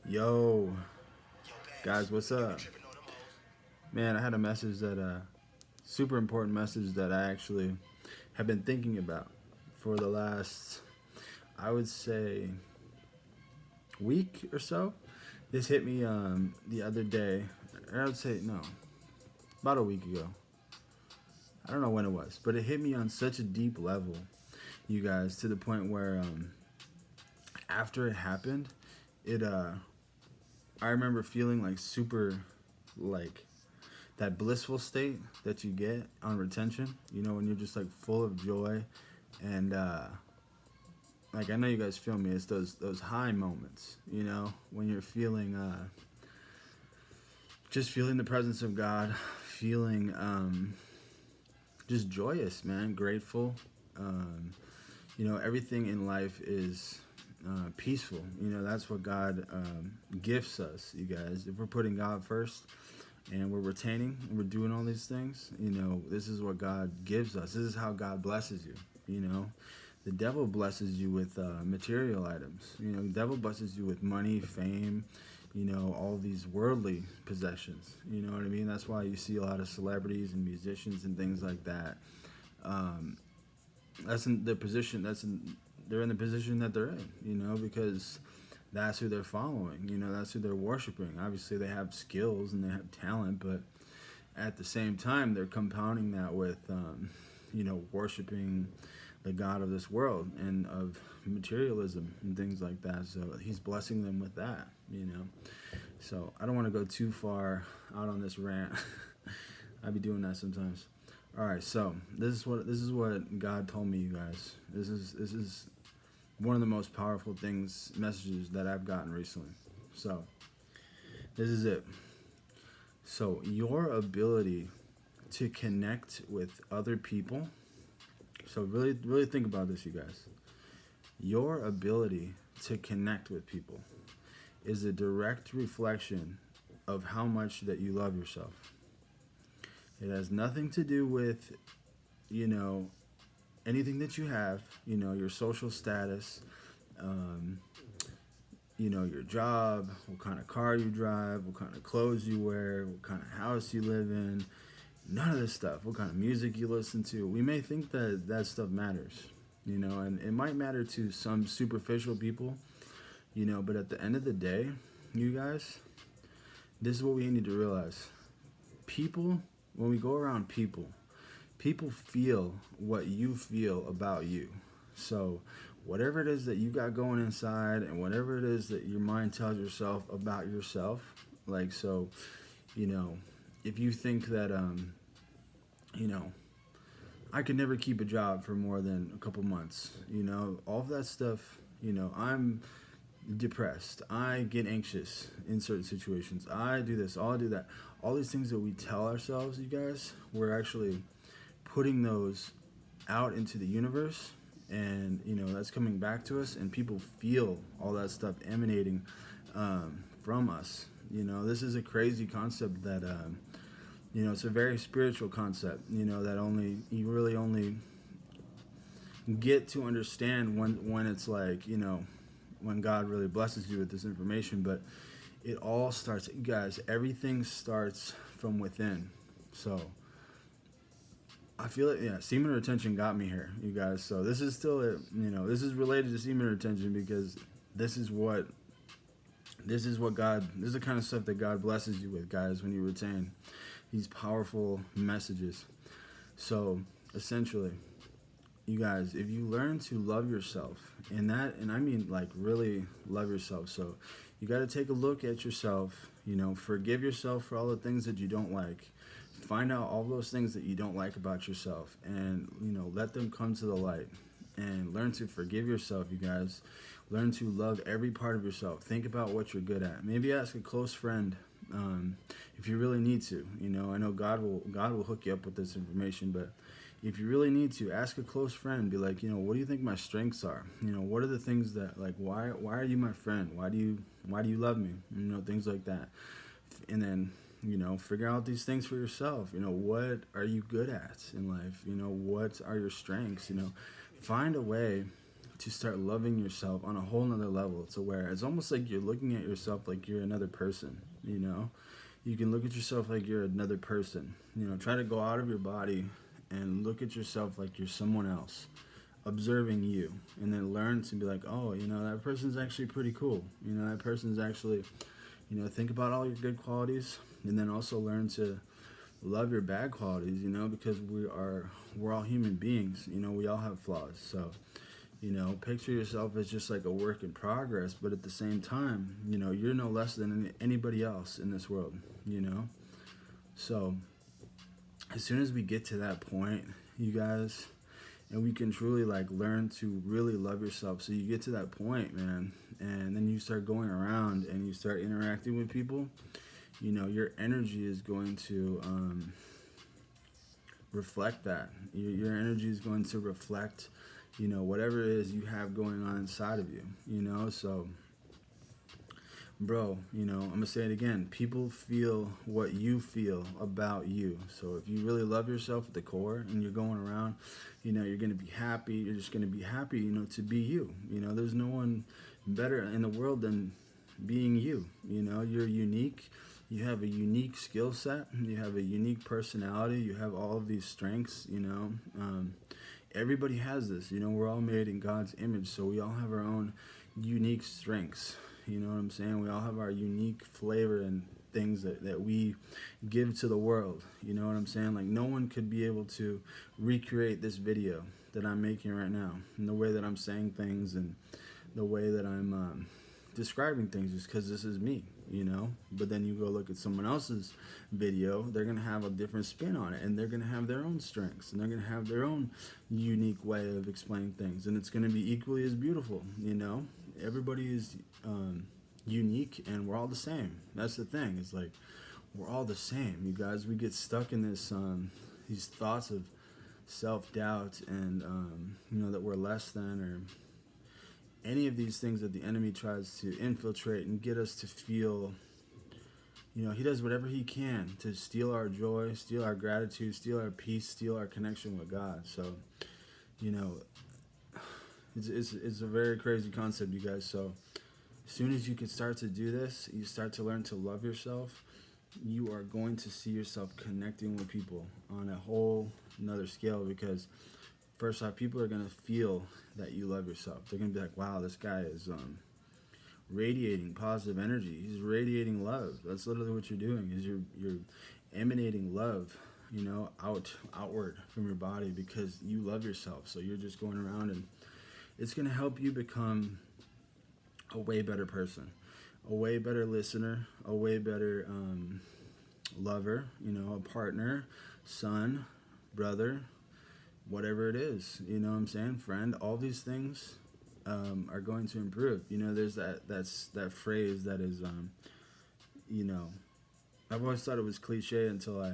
Yo, guys, what's up? Man, I had a message super important message that I actually have been thinking about for the last, I would say, week or so. This hit me the other day, or I would say, no, about a week ago. I don't know when it was, but it hit me on such a deep level, you guys, to the point where after it happened, it I remember feeling like super, like, that blissful state that you get on retention, when you're just like full of joy and like I know you guys feel me. It's those high moments, when you're feeling just feeling the presence of God, feeling just joyous, man, grateful. Um, everything in life is peaceful. That's what God gifts us, you guys. If we're putting God first, and we're retaining and we're doing all these things, this is what God gives us. This is how God blesses you. The devil blesses you with material items. The devil blesses you with money, fame, all these worldly possessions. You know what I mean? That's why you see a lot of celebrities and musicians and things like that. um, that's in the position they're in the position that they're in, because that's who they're following. That's who they're worshiping. Obviously they have skills and they have talent, but at the same time they're compounding that with worshiping the god of this world and of materialism and things like that. So he's blessing them with that. So I don't want to go too far out on this rant. I be doing that sometimes. All right, so this is what God told me, you guys. This is one of the most powerful things, messages that I've gotten recently. So this is it. So your ability to connect with other people. So really, really think about this, you guys. Your ability to connect with people is a direct reflection of how much that you love yourself. It has nothing to do with, you know, anything that you have, your social status, um, your job, what kind of car you drive, what kind of clothes you wear, what kind of house you live in, none of this stuff, what kind of music you listen to. We may think that that stuff matters, and it might matter to some superficial people, but at the end of the day, you guys, this is what we need to realize. People, when we go around people, people feel what you feel about you. So, whatever it is that you got going inside and whatever it is that your mind tells yourself about yourself, like, so, you know, if you think that, you know, I could never keep a job for more than a couple months, all of that stuff, I'm depressed. I get anxious in certain situations. I do this, I'll do that. All these things that we tell ourselves, you guys, we're actually putting those out into the universe, and that's coming back to us, and people feel all that stuff emanating from us. This is a crazy concept that it's a very spiritual concept, that only you really only get to understand when it's like, when God really blesses you with this information. But it all starts, you guys, everything starts from within. So I feel it. Yeah, semen retention got me here, you guys. So this is still it. This is related to semen retention because this is what God. This is the kind of stuff that God blesses you with, guys, when you retain these powerful messages. So essentially, you guys, if you learn to love yourself, and I mean like really love yourself. So you got to take a look at yourself. Forgive yourself for all the things that you don't like. Find out all those things that you don't like about yourself, and let them come to the light. And learn to forgive yourself, you guys. Learn to love every part of yourself. Think about what you're good at. Maybe ask a close friend, if you really need to. I know God will hook you up with this information, but if you really need to, ask a close friend. Be like, what do you think my strengths are? What are the things that, like, why are you my friend? Why do you love me? Things like that. And then figure out these things for yourself. What are you good at in life? What are your strengths? Find a way to start loving yourself on a whole nother level, to where it's almost like you're looking at yourself like you're another person, you know? You can look at yourself like you're another person. You know, try to go out of your body and look at yourself like you're someone else, observing you, and then learn to be like, oh, you know, that person's actually pretty cool. You know, that person's actually, you know, think about all your good qualities, and then also learn to love your bad qualities, you know, because we're all human beings. You know, we all have flaws. So, you know, picture yourself as just like a work in progress, but at the same time, you know, you're no less than anybody else in this world, you know? So, as soon as we get to that point, you guys, and we can truly like learn to really love yourself. So you get to that point, man, and then you start going around and you start interacting with people, you know, your energy is going to reflect that. Your energy is going to reflect, you know, whatever it is you have going on inside of you, you know? So, bro, you know, I'm gonna say it again. People feel what you feel about you. So if you really love yourself at the core and you're going around, you know, you're gonna be happy. You're just gonna be happy, you know, to be you. You know, there's no one better in the world than being you. You know, you're unique. You have a unique skill set. You have a unique personality. You have all of these strengths, you know. Everybody has this. You know, we're all made in God's image, so we all have our own unique strengths. You know what I'm saying? We all have our unique flavor and things that we give to the world. You know what I'm saying? Like, no one could be able to recreate this video that I'm making right now, and the way that I'm saying things and the way that I'm describing things, just because this is me, you know? But then you go look at someone else's video, they're going to have a different spin on it, and they're going to have their own strengths, and they're going to have their own unique way of explaining things, and it's going to be equally as beautiful, you know? Everybody is unique, and we're all the same. That's the thing. It's like, we're all the same, you guys. We get stuck in this these thoughts of self-doubt and you know, that we're less than, or any of these things that the enemy tries to infiltrate and get us to feel. You know, he does whatever he can to steal our joy, steal our gratitude, steal our peace, steal our connection with God. So, you know, it's a very crazy concept, you guys. So as soon as you can start to do this, you start to learn to love yourself, you are going to see yourself connecting with people on a whole another scale, because first off, people are going to feel that you love yourself. They're going to be like, wow, this guy is radiating positive energy. He's radiating love. That's literally what you're doing, is you're emanating love, you know, outward from your body, because you love yourself. So you're just going around, and it's going to help you become a way better person, a way better listener, a way better lover, you know, a partner, son, brother, whatever it is, you know what I'm saying, friend. All these things are going to improve. You know, there's that phrase that is, you know, I've always thought it was cliche until I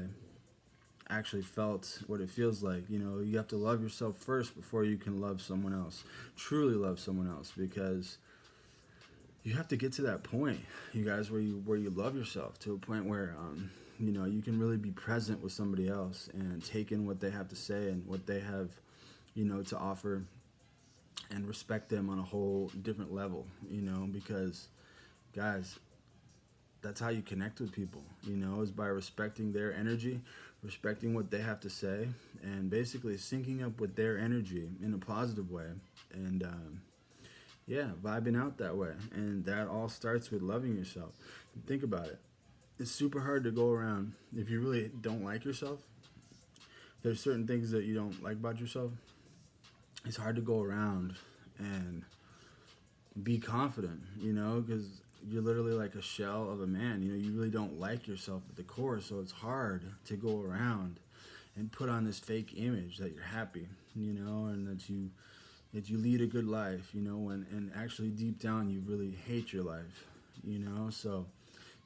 actually felt what it feels like. You know, you have to love yourself first before you can love someone else, truly love someone else, because you have to get to that point, you guys, where you love yourself to a point where you know, you can really be present with somebody else and take in what they have to say and what they have, you know, to offer, and respect them on a whole different level, you know, because, guys, that's how you connect with people, you know, is by respecting their energy, respecting what they have to say, and basically syncing up with their energy in a positive way, and yeah, vibing out that way. And that all starts with loving yourself. Think about it. It's super hard to go around, if you really don't like yourself, there's certain things that you don't like about yourself, it's hard to go around and be confident, you know, because you're literally like a shell of a man. You know, you really don't like yourself at the core, so it's hard to go around and put on this fake image that you're happy, you know, and that you lead a good life, you know, and actually deep down you really hate your life, you know. So,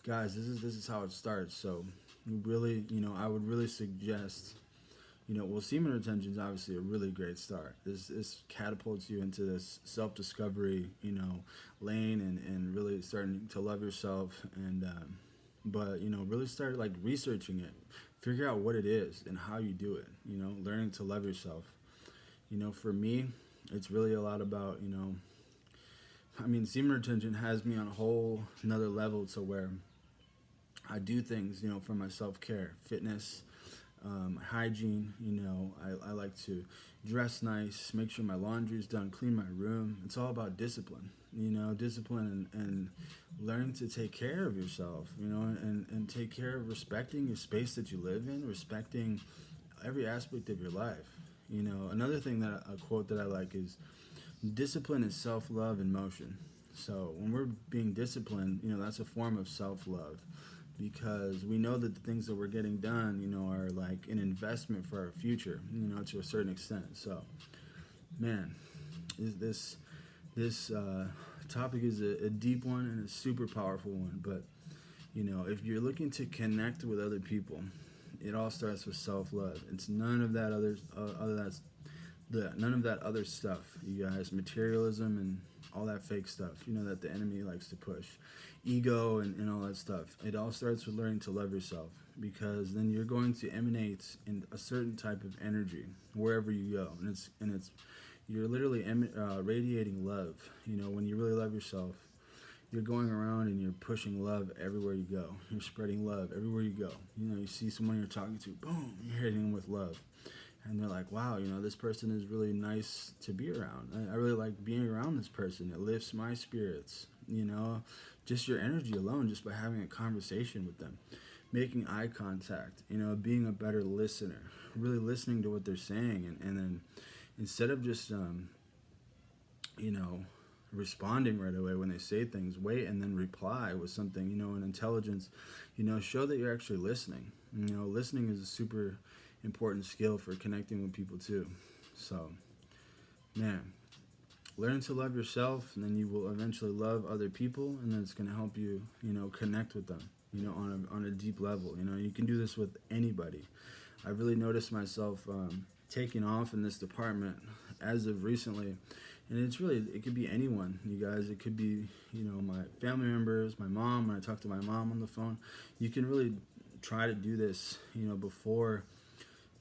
guys, this is how it starts. So, you really, you know, I would really suggest, you know, well, semen retention is obviously a really great start. This catapults you into this self-discovery, you know, lane, and really starting to love yourself, and but, you know, really start like researching it, figure out what it is and how you do it, you know, learning to love yourself. You know, for me, it's really a lot about, you know, I mean, semen retention has me on a whole another level to where I do things, you know, for my self-care, fitness, hygiene. You know, I like to dress nice, make sure my laundry's done, clean my room. It's all about discipline, you know, discipline and learning to take care of yourself, you know, and take care of respecting your space that you live in, respecting every aspect of your life. You know, another thing that a quote that I like is discipline is self-love in motion. So when we're being disciplined, you know, that's a form of self-love because we know that the things that we're getting done, you know, are like an investment for our future, you know, to a certain extent. So, man, is this topic is a deep one and a super powerful one. But you know, if you're looking to connect with other people, it all starts with self-love. It's none of that none of that other stuff, you guys, materialism and all that fake stuff, you know, that the enemy likes to push, ego and all that stuff. It all starts with learning to love yourself, because then you're going to emanate in a certain type of energy wherever you go, and it's you're literally radiating love. You know, when you really love yourself, you're going around and you're pushing love everywhere you go. You're spreading love everywhere you go. You know, you see someone you're talking to, boom, you're hitting them with love. And they're like, wow, you know, this person is really nice to be around. I really like being around this person. It lifts my spirits, you know, just your energy alone, just by having a conversation with them, making eye contact, you know, being a better listener, really listening to what they're saying. And then instead of just, you know, responding right away when they say things, wait and then reply with something, you know, an intelligence, you know, show that you're actually listening. You know, listening is a super important skill for connecting with people too. So, man, learn to love yourself, and then you will eventually love other people, and then it's going to help you, you know, connect with them, you know, on a deep level. You know, you can do this with anybody. I really noticed myself taking off in this department as of recently, and it's really, it could be anyone, you guys. It could be, you know, my family members, my mom. When I talk to my mom on the phone, you can really try to do this, you know, before,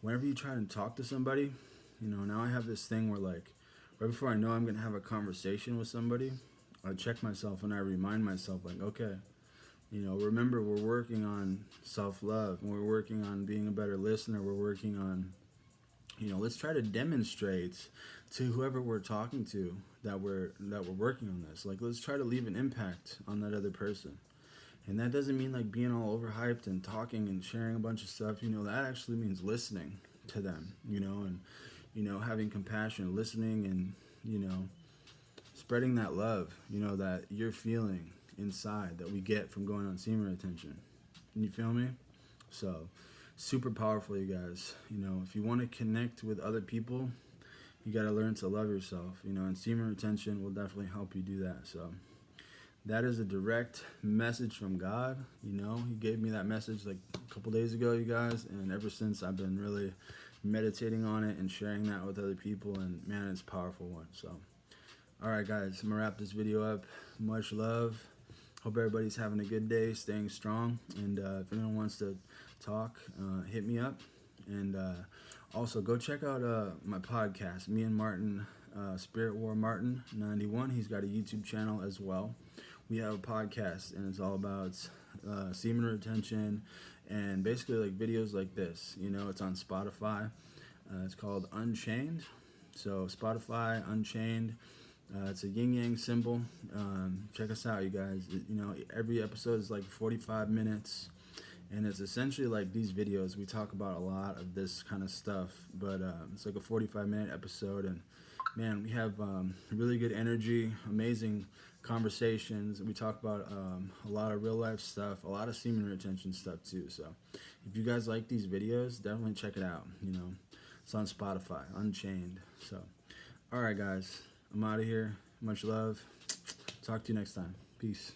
whenever you try to talk to somebody. You know, now I have this thing where, like, right before I know I'm going to have a conversation with somebody, I check myself and I remind myself, like, okay, you know, remember, we're working on self-love, and we're working on being a better listener. We're working on, you know, let's try to demonstrate to whoever we're talking to that we're working on this. Like, let's try to leave an impact on that other person. And that doesn't mean like being all overhyped and talking and sharing a bunch of stuff. You know, that actually means listening to them, you know, and, you know, having compassion, listening, and, you know, spreading that love, you know, that you're feeling inside that we get from going on semen retention. You feel me? So, super powerful, you guys. You know, if you want to connect with other people, you got to learn to love yourself, you know, and semen retention will definitely help you do that. So, that is a direct message from God. You know, He gave me that message like a couple days ago, you guys, and ever since I've been really meditating on it and sharing that with other people, and man, it's a powerful one. So, all right, guys, I'm gonna wrap this video up. Much love. Hope everybody's having a good day, staying strong, and if anyone wants to talk, hit me up. And also, go check out my podcast, me and Martin, Spirit War Martin 91. He's got a YouTube channel as well. We have a podcast, and it's all about semen retention and basically like videos like this. You know, it's on Spotify. It's called Unchained. So Spotify, Unchained. It's a yin yang symbol. Check us out, you guys. You know, every episode is like 45 minutes, and it's essentially like these videos. We talk about a lot of this kind of stuff, but it's like a 45-minute episode, and man, we have really good energy, amazing conversations. We talk about a lot of real life stuff, a lot of semen retention stuff too. So if you guys like these videos, definitely check it out. You know, it's on Spotify, Unchained. So, all right, guys, I'm out of here. Much love. Talk to you next time. Peace.